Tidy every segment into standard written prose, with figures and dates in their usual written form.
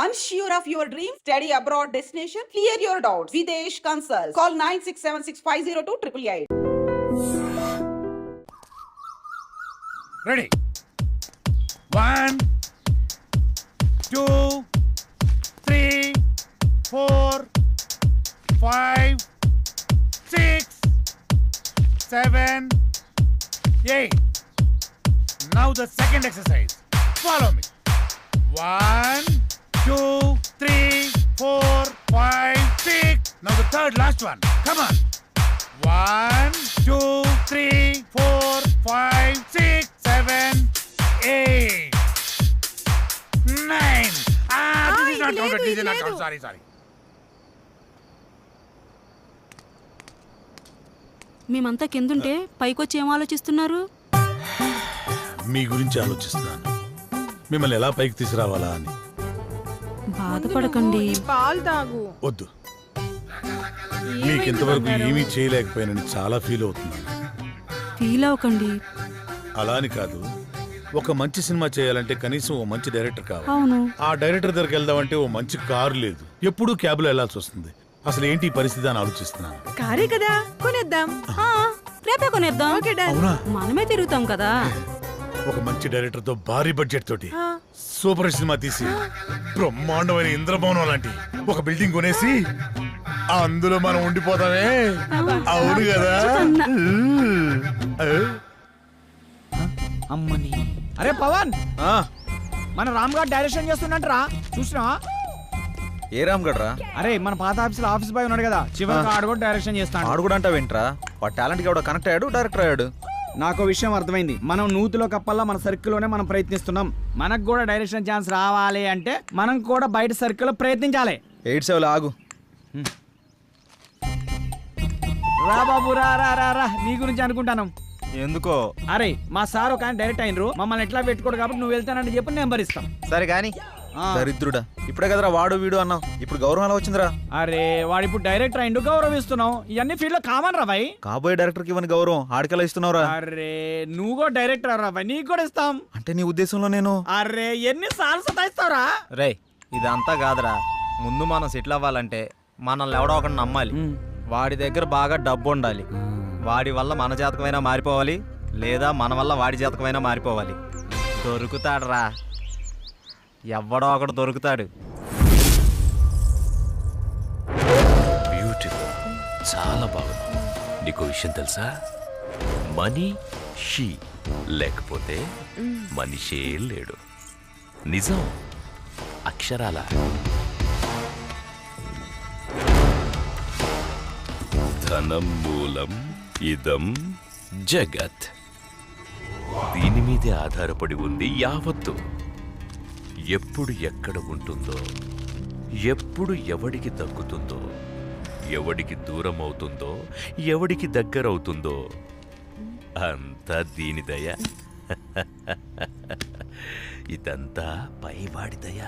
Unsure of your dream? Study abroad destination? Clear your doubts. Videsh Consult. Call 9676502888. Ready? 1, 2, 3, 4, 5, 6, 7, 8. Now the second exercise. Follow me. 1, 2, 3, 4, 5, 6. Now the third last one. Come on. 1, 2, 3, 4, 5, 6, 7, 8, 9. This is not counted. This is not counted. Sorry. మేమంతా కిందుంటే పైకొచ్చి ఏం ఆలోచిస్తున్నారు? మీ గురించి ఆలోచిస్తున్నాను. మిమ్మల్ని ఎలా పైకి తీసుకురావాలా అని. బాధపడకండి. పాలు తాగు. వద్దు, మీకు ఇంతవరకు ఏమీ చేయలేకపోయానని చాలా ఫీల్ అవుతున్నాను. ఫీల్ అవ్వకండి. అలా అని కాదు, ఒక మంచి సినిమా చేయాలంటే కనీసం ఓ మంచి డైరెక్టర్ కావాలి. అవును. ఆ డైరెక్టర్ దగ్గరికి వెళ్దామంటే ఓ మంచి కారు లేదు, ఎప్పుడూ క్యాబ్లో వెళ్లాల్సి వస్తుంది. అసలు ఏంటి ఈ పరిస్థితి అని ఆలోచిస్తున్నాను. కారే కదా, కొనేద్దాం. రేపే కొనేద్దాం. అవునా? మనమే తిరుగుతాం కదా. ఒక మంచి డైరెక్టర్ తో భారీ బడ్జెట్ తోటి సూపర్ సినిమా తీసి బ్రహ్మాండమైన ఇంద్రభవనం లాంటి ఒక బిల్డింగ్ కొనేసి అందులో మనం ఉండిపోతామే. అవును కదా? అమ్మని. అరే పవన్, మన రామ్ గారు డైరెక్షన్ చేస్తున్నట్రా, చూసినా? ఏ రామ్ గడ్రా? అరే మన పాత ఆఫీస్ బాయ్ ఉన్నాడు కదా, చివరికి ఆడు కూడా డైరెక్షన్ చేస్తాడు. ఆడు కూడా అంటావేంట్రా? వాడు టాలెంట్ కి కూడా కనెక్ట్ అయ్యాడు, డైరెక్టర్ అయ్యాడు. నాకు విషయం అర్థమైంది. మనం నూతిలో కప్పల్లా మన సర్కిల్లోనే మనం ప్రయత్నిస్తున్నాం. మనకు కూడా డైరెక్షన్ ఛాన్స్ రావాలి అంటే మనం కూడా బయట సర్కిల్లో ప్రయత్నించాలి. 87 ఆగు. రా బాబు, రా రా రా రా, నీ గురించి అనుకుంటాను. ఎందుకో? అరే మా సార్ ఒక ఆయన డైరెక్ట్ అయినరు, మమ్మల్ని ఎట్లా పెట్టుకోడు కాబట్టి నువ్వు వెళ్తానని చెప్పి నేను భరిస్తాం. సరే కానీ దరిద్రుడా, ఇప్పుడే కదరా వాడు వీడు అన్నావు, ఇప్పుడు గౌరవం ఎలా వచ్చిందిరా? అరే వాడు ఇప్పుడు డైరెక్టర్ అయిండు, గౌరవిస్తున్నావు. ఇవన్నీ ఫీల్డ్ లో కామన్ రా భాయ్. కాబోయే డైరెక్టర్ కి ఇవ్వని గౌరవం ఆడికెలా ఇస్తున్నావురా? అరే నువ్వు కూడా డైరెక్టర్ రా భాయ్, నీకు కూడా ఇస్తాం. అంటే నీ ఉద్దేశంలో నేను? అరే ఎన్నిసార్లు సతాయిస్తావురా? రే ఇదంతా కాదురా, ముందు మనం సెటిల్ అవ్వాలంటే మనల్ని ఎవడో ఒకటి నమ్మాలి. వాడి దగ్గర బాగా డబ్బు ఉండాలి. వాడి వల్ల మన జాతకమైనా మారిపోవాలి, లేదా మన వల్ల వాడి జాతకమైనా మారిపోవాలి. దొరుకుతాడురా, ఎవడో ఒకడు దొరుకుతాడు. బ్యూటిఫుల్, చాలా బాగుంది. నీకు విషయం తెలుసా? మనీ షీ లేకపోతే మనిషే లేడు. నిజం, అక్షరాల. ధనం మూలం ఇదం జగత్. దీని మీదే ఆధారపడి ఉంది యావత్తు. ఎప్పుడు ఎక్కడ ఉంటుందో, ఎప్పుడు ఎవడికి దక్కుతుందో, ఎవడికి దూరం అవుతుందో, ఎవడికి దగ్గరవుతుందో అంతా దీని దయ. ఇదంతా పైవాడి దయ,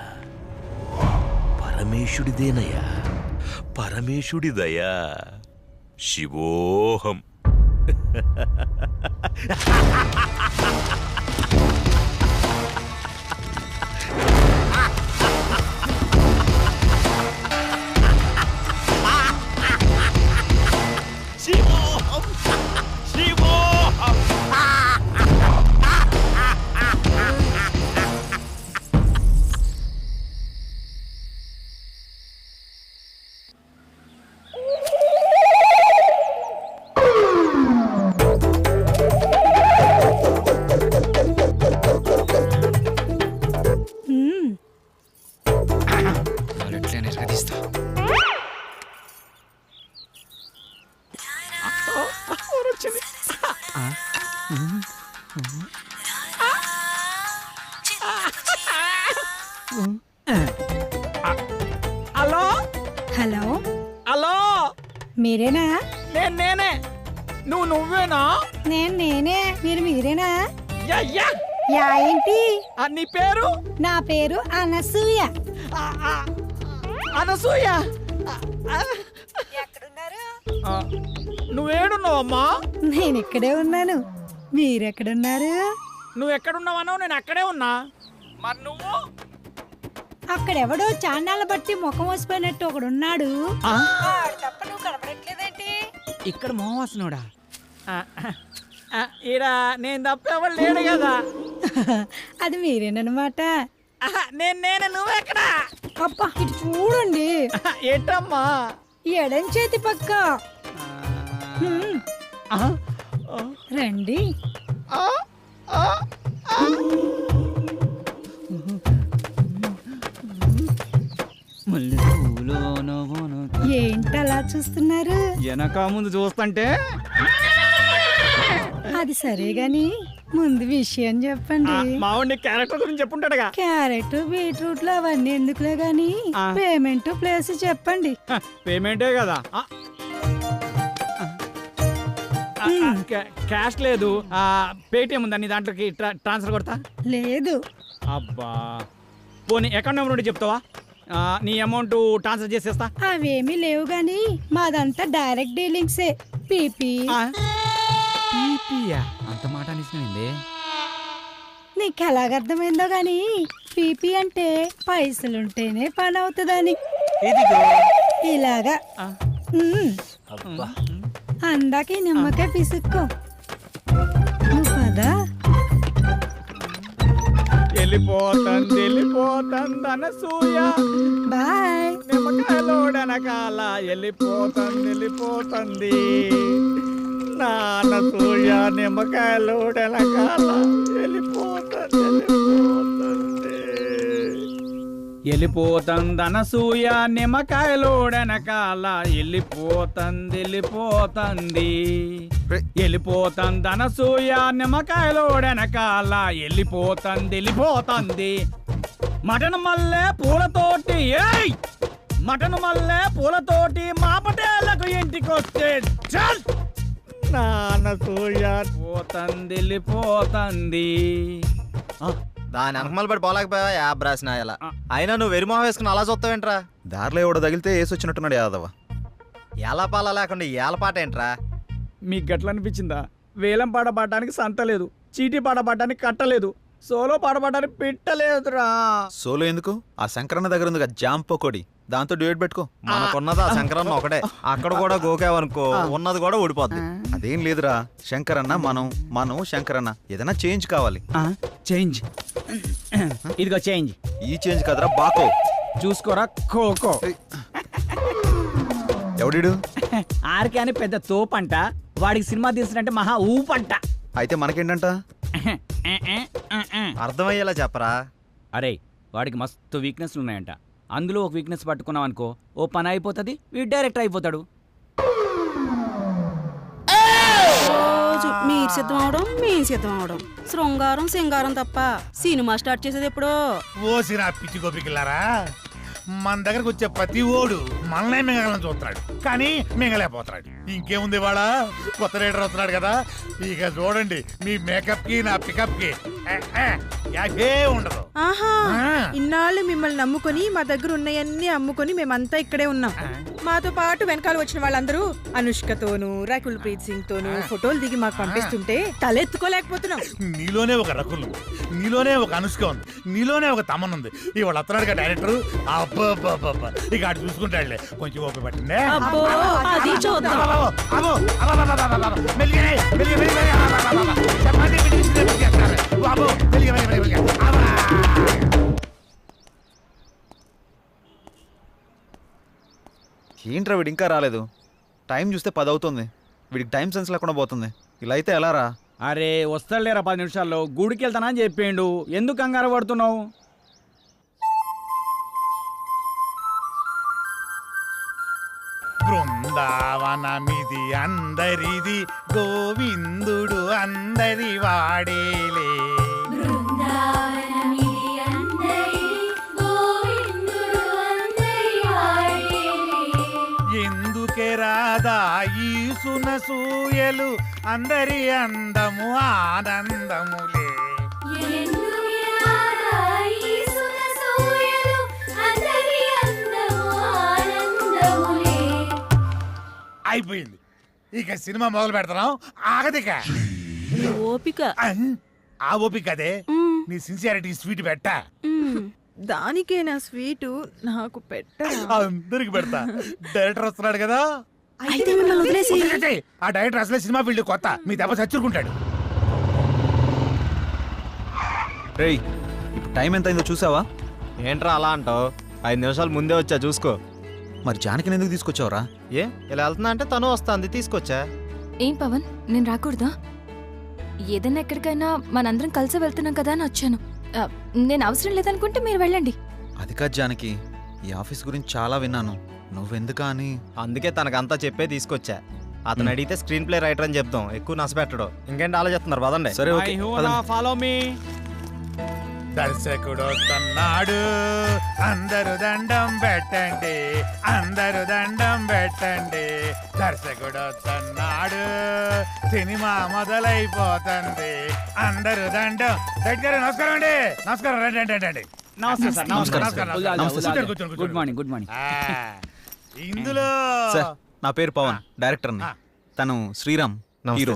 పరమేశుడిదేనయ్యా, పరమేశుడి దయ. శివోహం. హలో హలో, హలో, మీరేనా? నేనే. నువ్వేనా? నేనే. మీరేనా? యా. యా ఏంటి? నీ పేరు? నా పేరు అనసూయ. అనసూయ, ఎక్కడున్నారు? నువ్వేడున్నావమ్మా? నేను ఇక్కడే ఉన్నాను. మీరెక్కడున్నారు? నువ్వు ఎక్కడున్నావన్నావు, నేను అక్కడే ఉన్నా. మరి నువ్వు? అక్కడెవడో చాన్నాళ్ళ బట్టి ముఖం వసిపోయినట్టు ఒకడున్నాడు. ఆ? ఆడు తప్ప నువ్వు కనపడట్లేదేంటి? ఇక్కడ మోహవాసనోడా ఈడ నేను తప్ప ఎవరు లేడు కదా. అది మీరేనమాట. నేను నువ్వెక్కడా? అబ్బా ఇటు చూడండి, ఏటమ్మా? ఈ ఎడం చేతి పక్క. హ్మ్, రండి. ఏంటలా చూస్తున్నారు? వెనక ముందు చూస్తుంటే అది సరే గాని ముందు విషయం చెప్పండి. మావాడిని క్యారెక్టర్ గురించి చెప్పుంటాడుగా. క్యారెట్ బీట్రూట్లు అవన్నీ ఎందుకులే గాని ఆ. పేమెంట్ ప్లేస్ చెప్పండి. పేమెంటే కదా. క్యాష్ లేదు, పేటిఎం ఉందా నీ దాంట్లోకి ట్రాన్స్ఫర్ కొడతా? లేదు. అబ్బా పోనీ అకౌంట్ నెంబర్ ఉంటే చెప్తావా? నీ అమౌంట్ ట్రాన్స్ఫర్ చేసేస్తా. అవేమీ లేవు గాని మాదంతా డైరెక్ట్ డీలింగ్సే. పీపీ. అంత మాట అనిసినైంది. నీకు ఎలాగర్థమైందో గాని పీపీ అంటే పైసలుంటేనే పని అవుతుందని. ఇలాగా. అందాక ఈ నిమ్మకాయ పిసుక్కో. నువ్వు కదా వెళ్ళిపోతుంది అనసూయ. బాయ్. నిమ్మకాయలోడనకాల వెళ్ళిపోతుంది నానసూయ. నిమ్మకాయలోడనకాల వెళ్ళిపోతుంది అనసూయ. నిమ్మకాయలోడనకాల వెళ్ళిపోతుంది అనసూయ. నిమ్మకాయలోడనకాల వెళ్ళిపోతుంది. మటన్ మల్లె పూలతోటి మటన్ మల్లె పూలతోటి మా పటేళ్లకు ఇంటికొస్తే చల్ నానసూయ వెళ్ళిపోతుంది. దాని వెనకమల పడి పోలేకపోయావా యాబ్ రాసిన ఇలా. అయినా నువ్వు వెరిమోహం వేసుకుని అలా చూస్తావేంట్రా? దారిలో ఎవడో తగిలితే వేసి వచ్చినట్టున్నాడు యాదవ. ఎలా పాల లేకుండా ఏలపాట ఏంట్రా? మీకు గట్ల అనిపించిందా? వేలం పాట పాడడానికి సంత లేదు, చీటీ పాట పాడడానికి కట్టలేదు, సోలో పాట పాడడానికి పెట్టలేదురా. సోలో ఎందుకు? ఆ శంకరన్న దగ్గర ఉంది జాంప కొడి, దాంతో డ్యూయట్ పెట్టుకో. మనకున్నది ఆ శంకరన్న ఒకటే. అక్కడ కూడా గోకావనుకో ఉన్నది కూడా ఊడిపోద్ది. అదేం లేదురా, శంకరన్న మనం శంకరన్న ఏదైనా చేంజ్ కావాలి. చేంజ్ ఇదిగో చేంజ్. ఈ చేంజ్ కదరా బాకో. చూసుకోరా ఖోఖో. ఎవడిడు? ఆర్కే అని పెద్ద తోపంట, వాడికి సినిమా తీసినట్టే మహా ఊపంట. అయితే మనకేంటంట? అర్థమయ్యేలా చెప్పరా. అరే వాడికి మస్తు వీక్నెస్లు ఉన్నాయంట. అందులో ఒక వీక్నెస్ పట్టుకున్నాం అనుకో, ఓ పని అయిపోతుంది, వీడు డైరెక్ట్ అయిపోతాడు. రోజు మీరు సిద్ధం అవడం మేము సిద్ధం అవడం, శృంగారం సింగారం తప్ప సినిమా స్టార్ట్ చేసేది ఎప్పుడో. ఓసిరా పిచ్చి గోపికిల్లారా, మన దగ్గరకు వచ్చే ప్రతి ఓడు మనల్నే మింగలని చూస్తున్నాడు, కానీ మింగలేకపోతున్నాడు. ఇంకేముంది వాడ కొత్త రైడర్ వస్తున్నాడు కదా, ఇక చూడండి మీ మేకప్ కి నా పికప్ కి యాభే ఉండదు. ఆహా, ఇన్నాళ్ళు మిమ్మల్ని నమ్ముకొని మా దగ్గర ఉన్నాయన్నీ అమ్ముకొని మేమంతా ఇక్కడే ఉన్నాం. మాతో పాటు వెనకాల వచ్చిన వాళ్ళందరూ అనుష్కతోను రకుల్ ప్రీత్ సింగ్ తోను ఫోటోలు దిగి మాకు పంపిస్తుంటే తలెత్తుకోలేకపోతున్నాం. నీలోనే ఒక రకుల్, నీలోనే ఒక అనుష్క ఉంది, నీలోనే ఒక తమన్ ఉంది. ఇవాళ వస్తున్నాడు కదా డైరెక్టర్, అబ్బా ఇక అటు చూసుకుంటాడులే. కొంచెం ఓపిక పట్టిందే. అబ్బో అది చూద్దాం. ఏంట్రా వీడు ఇంకా రాలేదు? టైం చూస్తే 10 అవుతుంది. వీడికి టైం సెన్స్ లేకుండా పోతుంది. ఇలా అయితే ఎలా రా? అరే వస్తాడులేరా 10 నిమిషాల్లో, గుడికి వెళ్తానా అని చెప్పిండు, ఎందుకు కంగారు పడుతున్నావు? బృందావనమిది అందరిది, గోవిందుడు అందరి వాడేలే. ఎందుకే రాదా ఈ సునసూయలు, అందరి అందము ఆనందములే. అయిపోయింది, ఇక సినిమా మొదలు పెడతాం. ఆగదిక ఓపిక. ఆ ఓపిక అదే నీ సిన్సియారిటీ స్వీట్ పెట్ట. దానికేనా స్వీటు నాకు పెట్టరా? అందరికి పెడతా. డైరెక్టర్ వస్తున్నాడు కదా, అయితే మిమ్మల్ని వదిలేసి వదిలేసేయ్. ఆ డైరెక్టర్ అసలే సినిమా ఫీల్డ్ కొత్త, మీ దెబ్బ చచ్చుకుంటాడు. రేయ్ ఇప్పుడు టైం ఎంత అయిందో చూసావా? ఏంట్రా అలా అంటావు? 5 నిమిషాలు ముందే వచ్చా చూసుకో. మరి జానకిని ఎందుకు తీసుకొచ్చావురా? ఏ ఇలా వెళ్తున్నా అంటే తను వస్తుంది, తీసుకొచ్చా. ఏం పవన్, నేను రాకూడదా? ఏదైనా ఎక్కడికైనా మనందరం కలిసి వెళ్తున్నాం కదా అని వచ్చాను. నేను అవసరం లేదనుకుంటే మీరు వెళ్ళండి. అది కాదు జానకి, ఈ ఆఫీస్ గురించి చాలా విన్నాను, నువ్వెందుకా అని. అందుకే తనకంతా చెప్పే తీసుకొచ్చా. అతను అడిగితే స్క్రీన్ ప్లే రైటర్ అని చెప్తాం, ఎక్కువ నచ్చపెట్టడు. ఇంకేంటి ఆలోచిస్తున్నారు? పదండి. సరే ఓకే ఫాలో మీ. దర్శకుడు వస్తున్నాడు, అందరు దండం పెట్టండి, అందరు దండం పెట్టండి. దర్శకుడు వస్తున్నాడు, సినిమా మొదలైపోతుంది, అందరు దండం. దగ్గర నమస్కారం అండి. నమస్కారం, రండి రండి రండి. నమస్తే సార్. నమస్కారం. కూర్చోండి, కూర్చోండి, గుడ్ కూర్చోండి. Morning, good morning. ఇందులో సార్ నా పేరు పవన్, డైరెక్టర్ని. తను శ్రీరామ్, హీరో.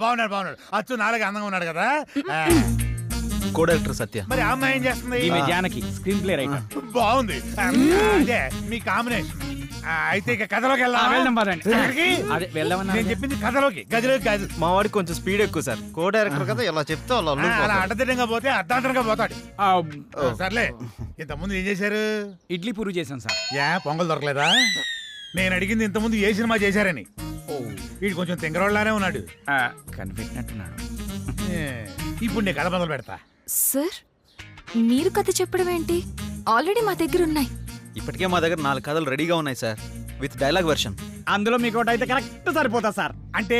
బాగున్నాడు బాగున్నాడు, అచ్చు నాలుగు అందంగా ఉన్నాడు కదా. కో డైరెక్టర్ సత్య. మరి ఆ అమ్మాయి ఏం చేస్తుంది? ఈమె జానకి, స్క్రీన్ ప్లే రైటర్. బాగుంది, అదే మీ కాంబినేషన్. అయితే ఇక కథలోకి వెళ్దాం పదండి. ఎక్కడికి? అదే వెళ్దామన్నా. నేను చెప్పింది కథలోకి, గదిలోకి కాదు. మా వాడికి కొంచెం స్పీడ్ ఎక్కువ సార్. కో డైరెక్టర్ కదా, ఇలా చెప్తే వాళ్ళు అలా అల్లుకుపోతారు. అడ్డదిడ్డంగా పోతే అర్ధాంతరంగా పోతాడు. సర్లే, ఇంతకుముందు ఏం చేశారు? ఇడ్లీ పూరి చేశాను సార్. పొంగల్ దొరకలేదా? నేను అడిగింది ఇంతకుముందు ఏ సినిమా చేశారని. వీడు కొంచెం తింగరోళ్ళలానే ఉన్నాడు. కనిపెట్టినట్టున్నాడు. ఇప్పుడు నేను కథ మొదలు పెడతా. సార్, మీరు కథ చెప్పడం ఏంటి? ఆల్రెడీ మా దగ్గర ఉన్నాయి. ఇప్పటికే మా దగ్గర 4 కథలు రెడీగా ఉన్నాయి సార్, విత్ డైలాగ్ వెర్షన్. అందులో మీకు ఒకటి అయితే కరెక్ట్ సరిపోతా సార్. అంటే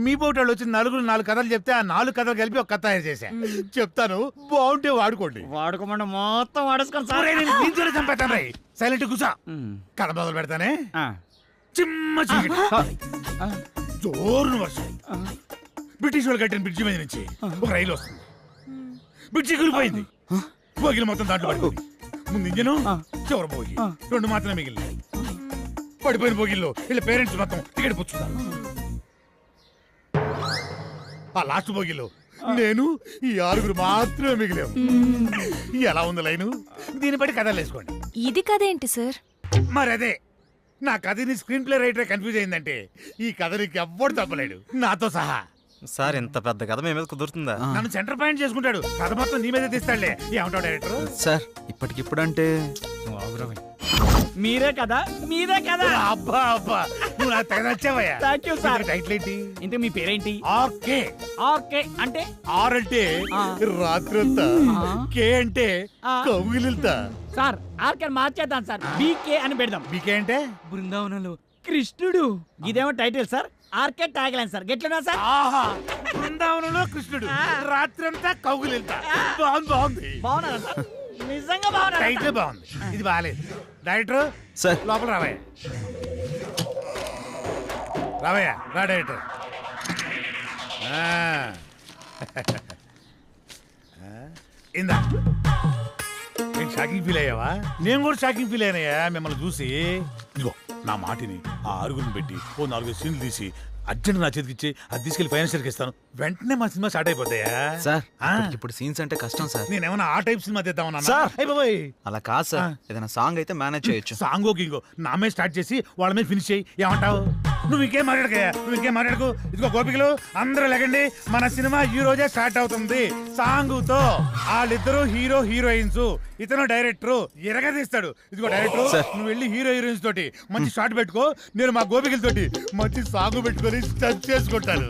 మీ పోటాళ్ళు వచ్చి 4 కథలు చెప్తే ఆ 4 కథలు కలిపి ఒక కథ తయారు చేశా. చెప్తాను, బాగుంటే వాడుకోండి. వాడుకోమంటే మొత్తం వాడేసుకోండి సార్. దీంతోనే చంపేస్తాను రై. సైలెంట్ కూసా. కథ మొదలు పెడతానే. చిమ్మ చీకటి, జోరున వర్షం. బ్రిటిష్ వాళ్ళు కట్టిన బ్రిడ్జి మీద నుంచి ఒక రైలు వస్తుంది. బ్రిడ్జి కూలిపోయింది, బోగిలు మొత్తం దాంట్లో పడిపోయింది. ముందు ఇంజను, చివర బోగి, 2 మాత్రమే మిగిలినాయి. పడిపోయిన బోగిల్లో వీళ్ళ పేరెంట్స్ మొత్తం టికెట్ పుచ్చుతారు. ఆ లాస్ట్ బోగిలో నేను, ఈ 6 మాత్రమే మిగిలాము. ఎలా ఉంది లైను? దీన్ని బట్టి కథలు వేసుకోండి. ఇది కథ ఏంటి సార్? మరి అదే, నా కథని స్క్రీన్ ప్లే రైటర్ కన్ఫ్యూజ్ అయిందంటే ఈ కథ నీకు ఎవ్వడు తప్పలేడు, నాతో సహా. సార్ ఇంత పెద్ద కథ మీ మీద కుదురుతుందా? నన్ను సెంటర్ పాయింట్ చేసుకుంటాడు, కథ మొత్తం నీ మీదే తీస్తాడులే. ఏమంటావు డైరెక్టర్? సార్ ఇప్పటికిప్పుడంటే మీరే కదా, మీరే కదా. అబ్బా అబ్బా, నువ్వు నాకు తెగ నచ్చావయ్యా. Thank you sir. టైటిల్ ఏంటి? ఇంతకు మీ పేరేంటి? ఆర్కే. ఆర్కే అంటే? ఆర్ అంటే రాత్రంతా, కే అంటే కౌగిలిల్తా. సార్ ఆర్కే మార్చేద్దాం సార్, బీకే అని పెడదాం. బీకే అంటే బృందావనంలో కృష్ణుడు. ఇదేమో title sir, RK tag line sir. గెట్లనా సార్? ఆహా, బృందావనంలో కృష్ణుడు, రాత్రంతా కౌగిలిల్తా. బాగుంది బాగుంది. బాగున్నారా సార్? నిజంగా బాగున్నా. టైటిల్ బాగుంది, ఇది బాగాలేదు. డైరెక్టర్ సార్ లోపల రావయ్యా. రావయ్యా, రా డైరెక్టర్. ఇందా, నేను షాకింగ్ ఫీల్ అయ్యావా? నేను కూడా షాకింగ్ ఫీల్ అయ్యానయ్యా మిమ్మల్ని చూసి. ఇదిగో నా మాటిని, ఆ 6 పెట్టి ఓ 4 సీన్లు తీసి అర్జెంట్ నా చేతికి ఇచ్చి అది తీసుకెళ్లి ఫైనాన్షియల్కి ఇస్తాను. వెంటనే మా సినిమా స్టార్ట్ అయిపోతాయా? సార్ ఇప్పుడు సీన్స్ అంటే కష్టం సార్. నేనేమన్నా ఆ టైప్ సినిమా తెద్దామన్నా? సార్. అయిపోయి అలా కాదు సార్, ఏదైనా సాంగ్ అయితే మేనేజ్ చేయొచ్చు. సాంగో గింగో నా మీద స్టార్ట్ చేసి వాళ్ళ మీద ఫినిష్ చేయి. ఏమంటావు? నువ్వు ఇంకేం మాట్లాడకయ్యా, నువ్వు ఇంకేం మాట్లాడకు. ఇదిగో గోపికలు అందరూ లేకండి, మన సినిమా ఈ రోజే స్టార్ట్ అవుతుంది. సాంగుతో వాళ్ళిద్దరు హీరో హీరోయిన్స్, ఇతను డైరెక్టర్ ఎరగదీస్తాడు. ఇదిగో డైరెక్టర్, నువ్వు వెళ్ళి హీరో హీరోయిన్స్ తోటి మంచి షాట్ పెట్టుకో, నేను మా గోపికలతోటి మంచి సాంగ్ పెట్టుకొని స్టచ్ చేసుకుంటాను.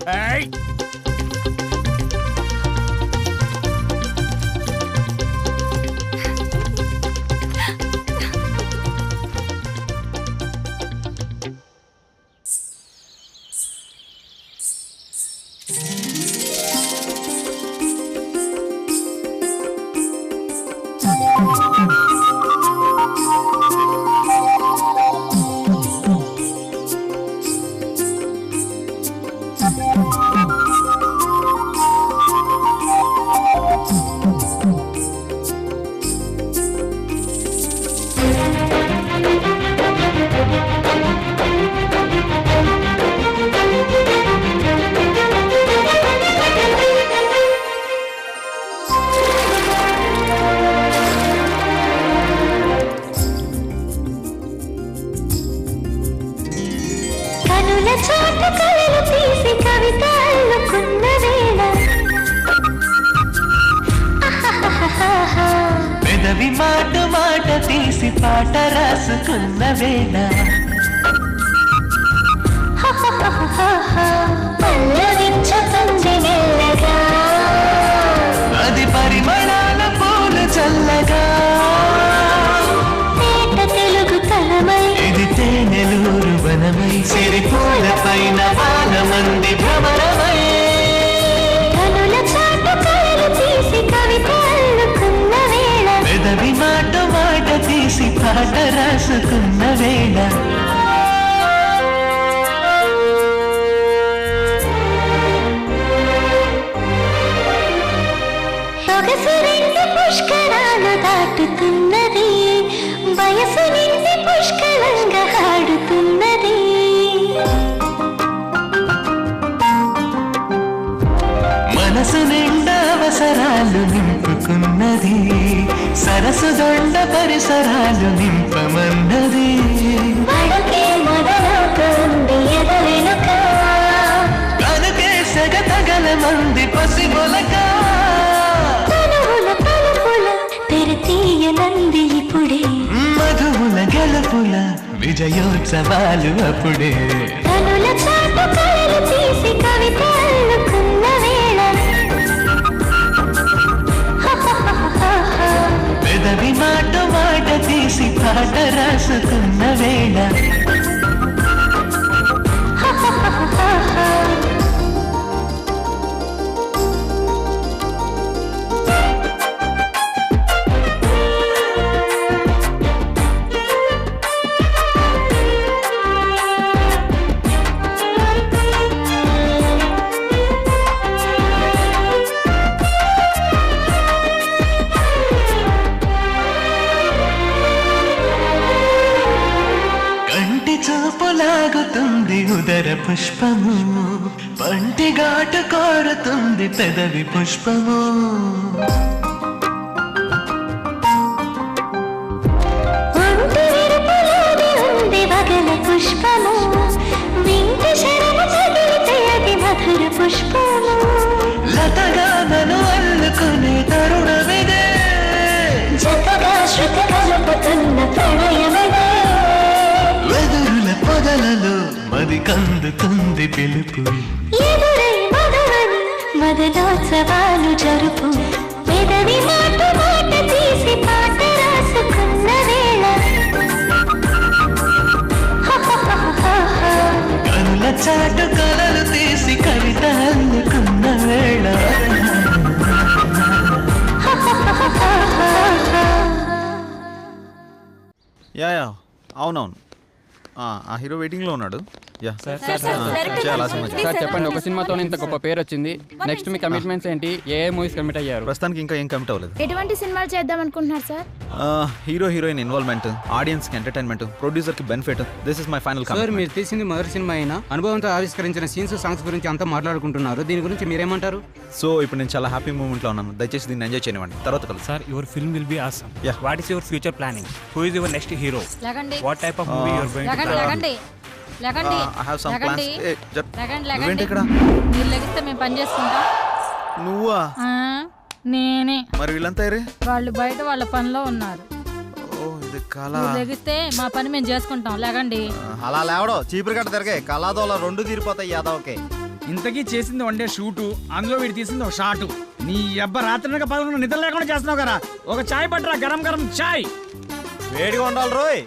చాటు కలలు తీసి కవిత అల్లుకున్న వేళ పెదవి మాట మాట తీసి పాట రాసుకున్న వేళ పల్లవించుతుంది మెల్లగా అది పరిమళాల పూలు చల్లగా తేట తెలుగు తలమై ఇది తేనెలూరు వనమై సిరిపూల పైన వాన మంది భ్రమరమై కనుల చాటు కలలు తీసి కవిత అల్లుకున్న వేళ పెదవి మాట మాట తీసి పాట రాసుకున్న వేళ సొగసు రెండు పుష్కరాలు దాటుతున్నది వయసు నిండి పుష్కలంగా ఆడుతున్నది మనసు నిండా అవసరాలు నింపుకున్నది సరసు దొండ పరిసరాలు నింపమన్నది అడుగే మొదలవుతుంది ఎదవెనుక కనుకే సెగ తగల మంది పసిమొలక తీయనంది ఇప్పుడే మధువుల గెలుపుల విజయోత్సవాలు అప్పుడే కనుల చాటు కలలు తీసి కవిత అల్లుకున్న వేళ పెదవి మాట మాట తీసి పాట రాసుకున్న వేళ లాగుతుంది ఉదర పుష్పము పంటి ఘాటు కోరుతుంది పెదవి పుష్పము ఉంది వగల పుష్పము వింటి శరము తగిలితే అది మధుర పుష్పము లతగా నన్ను అల్లుకునే తరుణమిదే జతగా శృతి కలుపుతున్న ప్రణయమిదే వెదురుల పొదలలో మది కందుతుంది పిలుపు ఎదురై మధువని మదనోత్సవాలు జరుపు పెదవి మాట మాట తీసి పాట రాసుకున్న వేళ కనుల చాటు కలలు తీసి కవిత అల్లుకున్న వేళ యా యా అవునవును ఆ హీరో వెయిటింగ్ లో ఉన్నాడు. యా సార్ చెప్పండి, ఒక సినిమాతో ఇంత గొప్ప పేరు వచ్చింది. నెక్స్ట్ మీ కమిట్మెంట్స్ ఏంటి? ఏ మూవీస్ కమిట్ అయ్యారు? ప్రస్తుతానికి ఇంకా ఏం కమిట్ అవ్వలేదు. ఎటువంటి సినిమాలు చేద్దాం అనుకుంటున్నారు sir? Hero heroine involvement, audience కి ఎంటర్టైన్మెంట్, ప్రొడ్యూసర్ కి benefit. This is my final commitment. Sir మీరు తీసింది మొదటి సినిమా అయినా అనుభవంతో ఆవిష్కరించిన సీన్స్, సాంగ్స్ గురించి అంతా మాట్లాడుకుంటున్నారు. దీని గురించి మీరేమంటారు? సో ఇప్పుడు నేను చాలా హ్యాపీ మూమెంట్ లో ఉన్నాను. దయచేసి దీన్ని ఎంజాయ్ చేయనివ్వండి. తర్వాత కలుసు. Sir, your film will be awesome. Ya. What is your future planning? Who is your next hero? What type of movie you are going to లగండి I have some plans. లగండి మీరు లెగిస్తే మేము పని చేసుకుంటాం. నువ్వా? నేనే. మరి వీళ్ళంతా వాళ్ళు బయట వాళ్ళ పనిలో ఉన్నారు. ఇది కళ. లెగిస్తే మా పని మేము చేసుకుంటాం. లగండి. అలా లేవడో చీపురు కట్ట తిరగాయి కళాదోళ రెండు తీరిపోతాయి యాదవకే. ఇంతకీ చేసింది వన్ డే షూటు, అందులో వీడు తీసింది ఒక షాటు. నీ అబ్బ రాత్రి 11 నిద్ర లేకుండా చేస్తున్నావు కదా. ఒక చాయ్ పట్టరా, గరం గరం చాయ్. వేడిగా ఉండాలి రోయ్.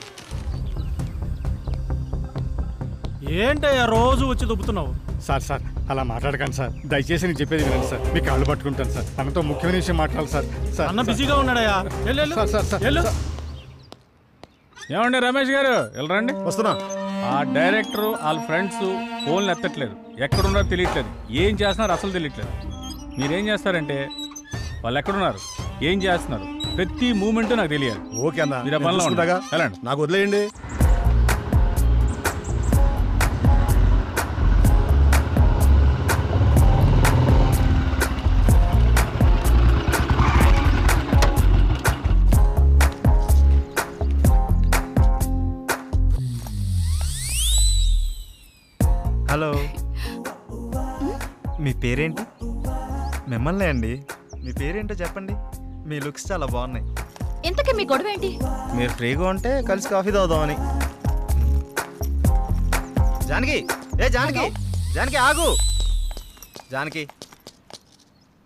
ఏంటయ్యా రోజు వచ్చి దుబ్బుతున్నావు? సార్ అలా మాట్లాడకండి సార్. దయచేసి నేను చెప్పేది వినండి సార్. మీ కాళ్ళు పట్టుకుంటాను సార్. అన్నతో ముఖ్యమైన విషయం మాట్లాడాలి సార్. అన్న బిజీగా ఉన్నాడయ్యా. ఏమండి రమేష్ గారు, వెళ్ళరండి. వస్తున్నా. ఆ డైరెక్టర్ వాళ్ళ ఫ్రెండ్స్ ఫోన్లు ఎత్తట్లేదు, ఎక్కడున్నారో తెలియట్లేదు, ఏం చేస్తున్నారు అసలు తెలియట్లేదు. మీరేం చేస్తారంటే వాళ్ళు ఎక్కడున్నారు, ఏం చేస్తున్నారు, ప్రతి మూమెంట్ నాకు తెలియాలి. ఓకే అన్న, మీరు పనిలో ఉండగా వెళ్ళండి. నాకు వదిలేయండి. హలో, మీ పేరేంటి? మిమ్మల్ని అండి. మీ పేరేంటో చెప్పండి. మీ లుక్స్ చాలా బాగున్నాయి. ఇంతకీ మీ గొడవ ఏంటి? మీరు ఫ్రీగా ఉంటే కలిసి కాఫీ తాగుదామని. జానకి, ఏ జానకి, జానకి ఆగు. జానకి,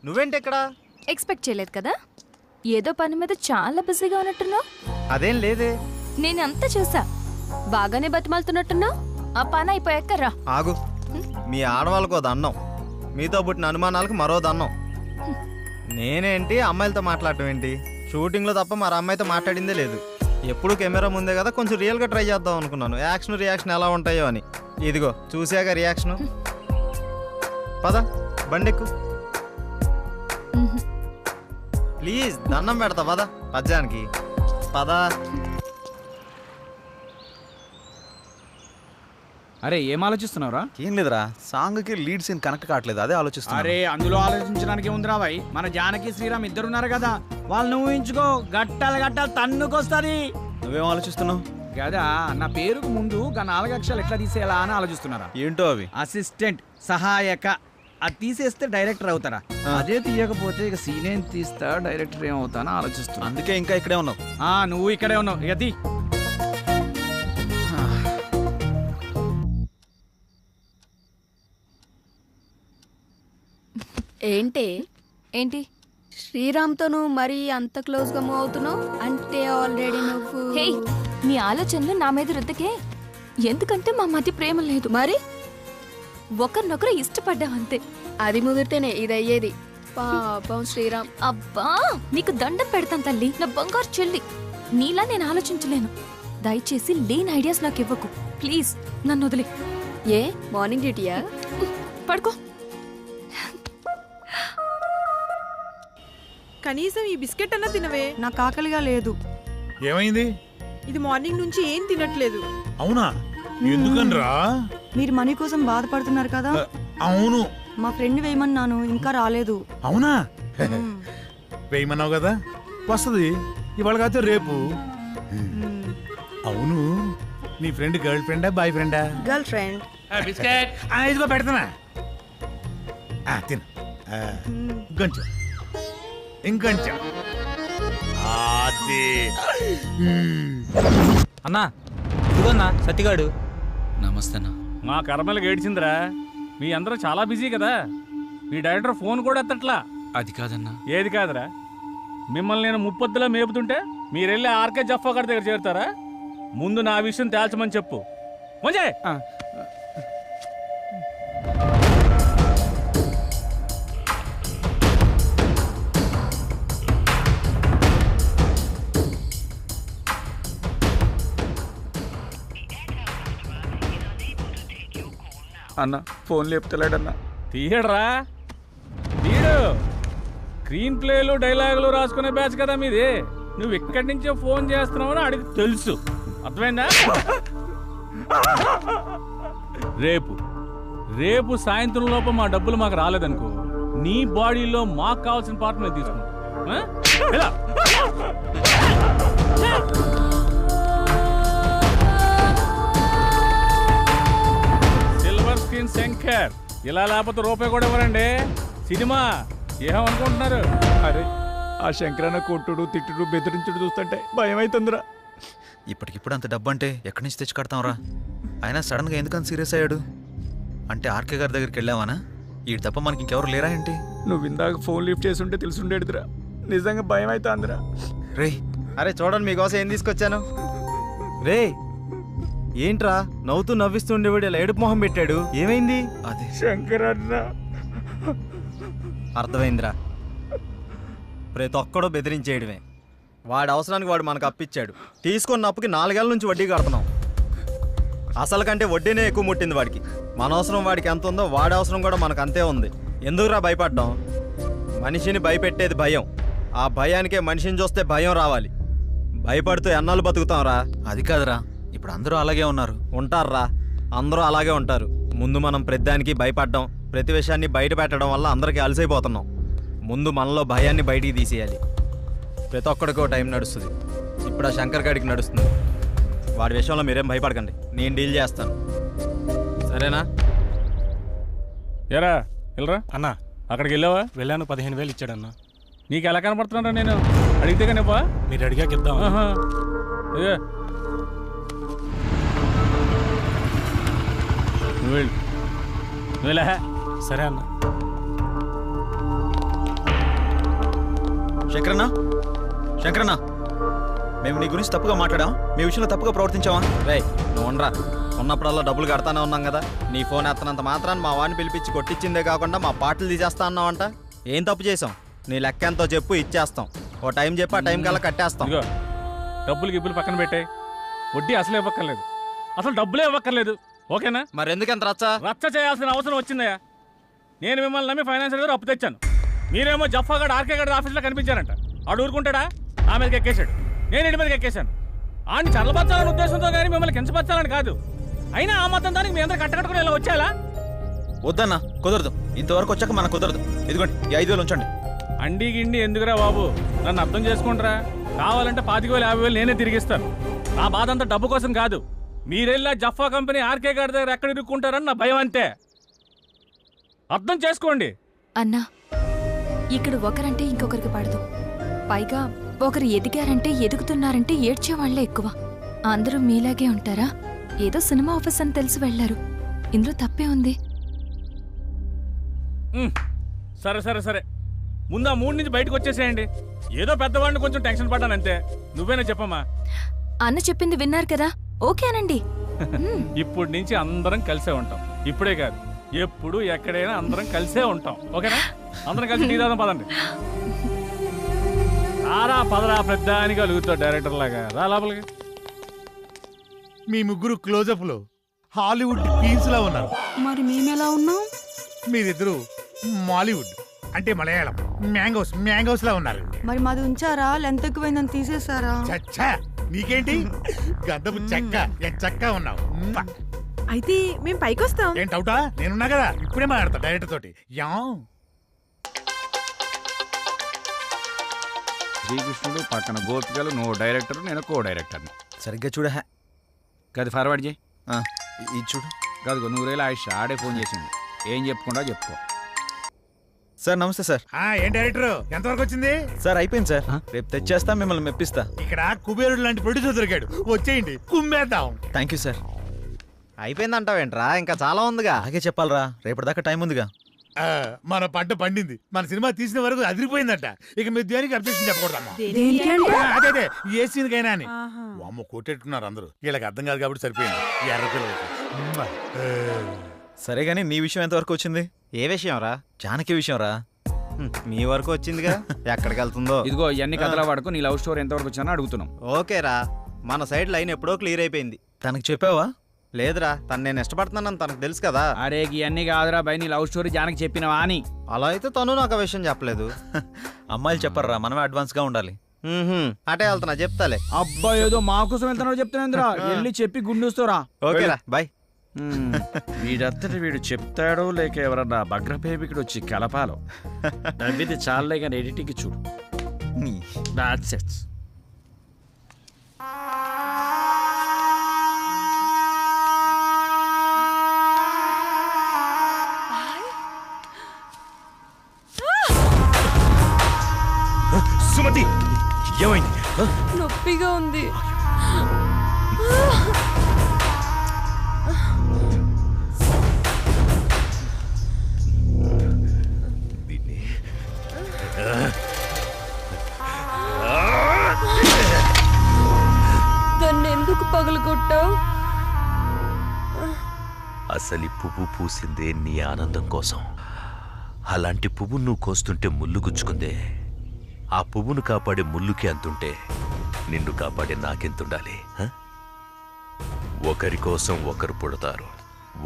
నువ్వేంటి ఇక్కడ? ఎక్స్పెక్ట్ చేయలేదు కదా? ఏదో పని మీద చాలా బిజీగా ఉన్నట్టున్నావు. అదేం లేదే. నేను అంతా చూసా. బాగానే బతిమాలుతున్నట్టున్నావు. ఆ పని అయిపోయాక రా. ఆగు. మీ ఆడవాళ్ళకు దండం, మీతో పుట్టిన అనుమానాలకు మరో దండం. నేనేంటి అమ్మాయిలతో మాట్లాడటం ఏంటి? షూటింగ్లో తప్ప మరి అమ్మాయితో మాట్లాడిందే లేదు. ఎప్పుడు కెమెరా ముందే కదా, కొంచెం రియల్గా ట్రై చేద్దాం అనుకున్నాను. యాక్షన్ రియాక్షన్ ఎలా ఉంటాయో అని. ఇదిగో చూసాక రియాక్షను. పద బండెక్కు ప్లీజ్, దండం పెడతా. పద పద్యానికి పద. అరే ఏం ఆలోచిస్తున్నావురా? ఏం లేదురా, సాంగ్కి లీడ్ సీన్ కనెక్ట్ కావట్లేదు, అదే ఆలోచిస్తున్నా. అరే అందులో ఆలోచించడానికి ఉందిరా భాయ్. మన జానకి శ్రీరామ్ ఇద్దరున్నారు కదా, వాళ్ళని ఊహించుకో. గట్టాలు గట్టాలు తన్నుకొస్తుంది. నువ్వేం ఆలోచిస్తున్నావు? కదా నా పేరుకు ముందు 4 అక్షరాలు ఎట్లా తీసేయాలా అని ఆలోచిస్తున్నారా? ఏంటో అవి? అసిస్టెంట్, సహాయక. అది తీసేస్తే డైరెక్టర్ అవుతారా? అదే తీయకపోతే ఇక సీన్ ఏం తీస్తా, డైరెక్టర్ ఏమవుతానో ఆలోచిస్తున్నా. అందుకే ఇంకా ఇక్కడే ఉన్నావు. నువ్వు ఇక్కడే ఉన్నావు. ఇక తీ. ఏంటి శ్రీరామ్తో నువ్వు మరీ అంత క్లోజ్గా మూవ్ అవుతున్నావు అంటే ఆల్రెడీ నువ్వు. హే, నీ ఆలోచనలు నా మీద రుద్దకే. ఎందుకంటే మా మధ్య ప్రేమ లేదు. మరి ఒకరినొకరు ఇష్టపడ్డాం అంతే. అది ముదిరితేనే ఇది అయ్యేది. పాపం శ్రీరామ్. అబ్బా, నీకు దండం పెడతాను తల్లి, నా బంగారు చెల్లి. నీలా నేను ఆలోచించలేను. దయచేసి లేని ఐడియాస్ నాకు ఇవ్వకు ప్లీజ్. నన్ను వదిలే. ఏ మార్నింగ్ డ్యూటీయా? పడుకో. కనీసం ఈ బిస్కెట్ అన్నా తినవే. నాకు ఆకలిగా లేదు. ఏమైంది? ఇది మార్నింగ్ నుంచి ఏం తినట్లేదు. అవునా? ఎందుకనరా? మీరు మనీ కోసం బాధపడుతున్నారు కదా. అవును. మా ఫ్రెండ్ వేయమన్నాను, ఇంకా రాలేదు. అవునా? వేయమన్నావు కదా, వస్తుంది. ఇవాళ కాదు రేపు. అవును, నీ ఫ్రెండ్ గర్ల్ ఫ్రెండా బాయ్ ఫ్రెండా? Girl friend. బిస్కెట్ ఇదిగో పెడుతున్నా, తిను. ఇంకొంచెం ఇంకొంచెం. అన్నా ఇదిగోన్నా సత్తిగాడు. నమస్తే అన్న. మా కర్మలకు ఏడ్చిందిరా. మీ అందరూ చాలా బిజీ కదా. మీ డైరెక్టర్ ఫోన్ కూడా ఎత్తట్లా. అది కాదన్నా. ఏది కాదురా? మిమ్మల్ని నేను ముప్పొద్దులా మేపుతుంటే మీరెళ్ళి ఆర్కే జఫా గారి దగ్గర చేరుతారా? ముందు నా విషయం తేల్చమని చెప్పు. మంజయ్, అన్న ఫోన్ లేపుతలేడన్నా. తీయడరా, తీయడు. స్క్రీన్ ప్లేలు డైలాగులు రాసుకునే బ్యాచ్ కదా మీది. నువ్వు ఇక్కడి నుంచే ఫోన్ చేస్తున్నావని అడిగి తెలుసు. అర్థమైందా? రేపు సాయంత్రం లోపు మా డబ్బులు మాకు రాలేదనుకో, నీ బాడీలో మాకు కావాల్సిన పార్ట్ నేను తీసుకున్నా. Silver screen Shankar. ఇలా లేకపోతే రూపాయి కూడా ఇవ్వరండి. సినిమా ఏమనుకుంటున్నారు? అరే ఆ శంకరన్న కొట్టుడు తిట్టుడు బెదిరించుడు చూస్తుంటే భయం అవుతుందిరా. ఇప్పటికిప్పుడు అంత డబ్బు అంటే ఎక్కడి నుంచి తెచ్చి కడతాంరా? ఆయన సడన్గా ఎందుకని సీరియస్ అయ్యాడు? అంటే ఆర్కే గారి దగ్గరికి వెళ్ళావానా? ఈ తప్ప మనకి ఇంకెవరు లేరా ఏంటి? నువ్వు ఇందాక ఫోన్ లిఫ్ట్ చేసి ఉంటే తెలుసుండేదిరా. నిజంగా భయం అవుతుందిరా. రే, అరే చూడండి మీకోసం ఏం తీసుకొచ్చాను. రే ఏంట్రా నవ్వుతూ నవ్విస్తుండేవాడు ఇలా ఏడుపు మొహం పెట్టాడు? ఏమైంది? అది శంకరన్న. అర్థమైందిరా, ప్రతి ఒక్కడో బెదిరించేయడమే. వాడి అవసరానికి వాడు మనకు అప్పిచ్చాడు. తీసుకున్న అప్పుకి 4 ఏళ్ళ నుంచి వడ్డీ కడుతున్నాం. అసలు కంటే వడ్డీనే ఎక్కువ ముట్టింది వాడికి. మన అవసరం వాడికి ఎంత ఉందో వాడి అవసరం కూడా మనకు అంతే ఉంది. ఎందుకురా భయపడ్డాం? మనిషిని భయపెట్టేది భయం. ఆ భయానికే మనిషిని చూస్తే భయం రావాలి. భయపడుతూ ఎన్నాళ్ళు బతుకుతాంరా? అది కాదురా, ఇప్పుడు అందరూ అలాగే ఉన్నారు. ఉంటారా, అందరూ అలాగే ఉంటారు. ముందు మనం ప్రతిదానికి భయపడ్డాం, ప్రతి విషయాన్ని బయట పెట్టడం వల్ల అందరికీ అలసైపోతున్నాం. ముందు మనలో భయాన్ని బయటికి తీసేయాలి. ప్రతి ఒక్కడికో టైం నడుస్తుంది. ఇప్పుడు ఆ శంకర్ గాడికి నడుస్తుంది. వాడి విషయంలో మీరేం భయపడకండి, నేను డీల్ చేస్తాను. సరేనా? ఎరా వెళ్ళరా అన్నా అక్కడికి వెళ్ళావా? వెళ్ళాను, 15,000 ఇచ్చాడన్నా. నీకు ఎలా కనపడుతున్నారా? నేను అడిగితే కానీ ఇవ్వా? మీరు అడిగాక ఇద్దాం. నువ్వు వెళ్ళా. సరే అన్న. శంకరన్నా, శంకరన్నా, మేము నీ గురించి తప్పుగా మాట్లాడాం, మీ విషయంలో తప్పుగా ప్రవర్తించావా? రే నువ్వు ఉండరా, ఉన్నప్పుడల్లా డబ్బులు కడతానే ఉన్నాం కదా. నీ ఫోన్ ఎత్తనంత మాత్రాన్ని మా వాడిని పిలిపించి కొట్టించిందే కాకుండా మా పాటలు తీసేస్తా అన్నావంట. ఏం తప్పు చేసాం? నీ లెక్క ఎంతో చెప్పు, ఇచ్చేస్తాం. ఓ టైం చెప్పి ఆ టైం కల్లా కట్టేస్తాం. డబ్బులు గిబ్బులు పక్కన పెట్టాయి, వడ్డీ అసలు ఇవ్వక్కర్లేదు, అసలు డబ్బులే ఇవ్వక్కర్లేదు. ఓకేనా? మరి ఎందుకంత రచ్చ చేయాల్సిన అవసరం వచ్చిందయ్యా. నేను మిమ్మల్ని నమ్మి ఫైనాన్షియల్ గారు అప్పు తెచ్చాను, మీరేమో జఫాగడ్ ఆర్కే గడ్ ఆఫీస్లో కనిపించారంట. ఆడు ఊరుకుంటాడా? ఆ మీదకి ఎక్కేశాడు, నేను ఇంటి మీదకి ఎక్కేశాను. ఆయన చల్లబచ్చాలని ఉద్దేశంతో కానీ మిమ్మల్ని కించపరచాలని కాదు. అయినా ఆ మొత్తం దానికి మీ అందరూ కట్టకట్టుకుని ఇలా వచ్చేలా? వద్దన్నా, కుదరదు. ఇంతవరకు వచ్చాక మనకు కుదరదు. ఇదిగోండి ఈ 5,000 ఉంచండి. అండి గిండి ఎందుకురా బాబు, నన్ను అర్థం చేసుకుంటారా? కావాలంటే 25,000 50,000 నేనే తిరిగిస్తాను. నా బాధ అంతా డబ్బు కోసం కాదు. మీరెళ్ళా జఫా కంపెనీ ఆర్కే గారి దగ్గర ఎక్కడ ఇరుక్కుంటారని నా భయం అంతే. అర్థం చేసుకోండి. అన్నా, ఇక్కడ ఒకరంటే ఇంకొకరికి పడదు. పైగా ఒకరు ఎదిగారంటే ఎదుగుతున్నారంటే ఏడ్చేవాళ్లే ఎక్కువ. అందరూ మీలాగే ఉంటారా? ఏదో సినిమా ఆఫీస్ అని తెలిసి వెళ్లారు, ఇందులో తప్పే ఉంది. సరే సరే సరే, ముందు ఆ 3 నుంచి బయటకు వచ్చేసేయండి. ఏదో పెద్దవాడిని కొంచెం టెన్షన్ పడ్డానంతే. నువ్వేనా చెప్పమ్మా? అన్న చెప్పింది విన్నారు కదా, ఓకేనండి. ఇప్పటి నుంచి అందరం కలిసే ఉంటాం. ఇప్పుడే కాదు, ఎప్పుడు ఎక్కడైనా అందరం కలిసే ఉంటాం. ఓకేనా? అందరం కలిసి టీ తాగుదాం, పదండి. రారా పదరా, పెద్ద అని కలుగుతావు డైరెక్టర్ లాగా. రా లోపలికి. మీ ముగ్గురు క్లోజప్ లో హాలీవుడ్ క్వీన్స్ లా ఉన్నారు. మరి మేమెలా ఉన్నాం? మీరిద్దరు మాలీవుడ్ అంటే మలయాళం మ్యాంగోస్ లా ఉన్నారు. మరి మాది ఉంచారా? లెంత్ ఎక్కువైందని తీసేసారా? చచ్చా, నీకేంటి గంధపు చెక్క చెక్క ఉన్నావు. అయితే మేము పైకి వస్తాం. ఏంటవుటా? నేనున్నా కదా, ఇప్పుడే మాట్లాడతా డైరెక్టర్ తోటి. శ్రీకృష్ణుడు పక్కన గోపికలు, నువ్వు డైరెక్టర్, నేను కో డైరెక్టర్ని. సరిగ్గా చూడ. గది ఫార్వర్డ్ చేయి. ఇది చూడు. కాదు, 100,000 ఆయుష్ ఆడే ఫోన్ చేసింది. ఏం చెప్పుకుండా చెప్పుకో. సార్ నమస్తే సార్. ఏం డైరెక్టర్, ఎంతవరకు వచ్చింది? సార్ అయిపోయింది సార్, రేపు తెచ్చేస్తా, మిమ్మల్ని మెప్పిస్తా. ఇక్కడ కుబేరుడు లాంటి ప్రొడ్యూసర్ దొరికాడు, వచ్చేయండి కుమ్మేద్దాం. Thank you sir. అయిపోయిందంటావేంట్రా? ఇంకా చాలా ఉందిగా. అలాగే చెప్పాలరా, రేపటిదాకా టైం ఉందిగా. మన పంట పండింది, మన సినిమా తీసిన వరకు అదిరిపోయిందట. ఇక మీరు దేనికి అబ్జెక్షన్ చెప్పకూడదమ్మా. అదే ఏ సీన్కైనా అని. అమ్మ కొట్టేట్టున్నారు అందరూ, వీళ్ళకి అర్థం కాదు కాబట్టి సరిపోయింది. ఎర్ర పిల్లలకి. సరే గానీ నీ విషయం ఎంతవరకు వచ్చింది? ఏ విషయం రా? జానకి విషయం రా. మీ వరకు వచ్చిందిగా, ఎక్కడికి వెళ్తుందో. ఇదిగో ఇవన్నీ కథల వాడుకో. నీ లవ్ స్టోరీ ఎంతవరకు వచ్చినా అడుగుతున్నాం. ఓకేరా, మన సైడ్ లైన్ ఎప్పుడో క్లియర్ అయిపోయింది. తనకు చెప్పావా? లేదురా, తను నేను ఇష్టపడుతున్నానని తనకు తెలుసు కదా. అరే ఇవన్నీ కాదురా బై, నీ లవ్ స్టోరీ జానకి చెప్పినవా అని. అలా అయితే తను నాకు ఆ విషయం చెప్పలేదు. అమ్మాయిలు చెప్పరా, మనమే అడ్వాన్స్ గా ఉండాలి. అటే వెళ్తున్నా, చెప్తాలే. అబ్బా ఏదో మా కోసం వెళ్తున్నావు చెప్తున్నా, వెళ్ళి చెప్పి గుండూస్తారా. ఓకేరా బాయ్. వీడంతటి వీడు చెప్తాడో లేక ఎవరన్నా భగ్రపేపికుడు వచ్చి కలపాలో. నవ్వితే చాలే కానీ ఎడిటింగ్ చూడు. సుమతి, ఏమైంది? నొప్పిగా ఉంది. దాన్ని ఎందుకు పగలగొట్టావు? అసలు పువ్వు పూసిందే నీ ఆనందం కోసం. అలాంటి పువ్వు నువ్వు కోస్తుంటే ముళ్ళు గుచ్చుకుందే. ఆ పువ్వును కాపాడే ముళ్ళుకి అంతుంటే నిన్ను కాపాడే నాకెంతుండాలి? ఒకరి కోసం ఒకరు పుడతారు.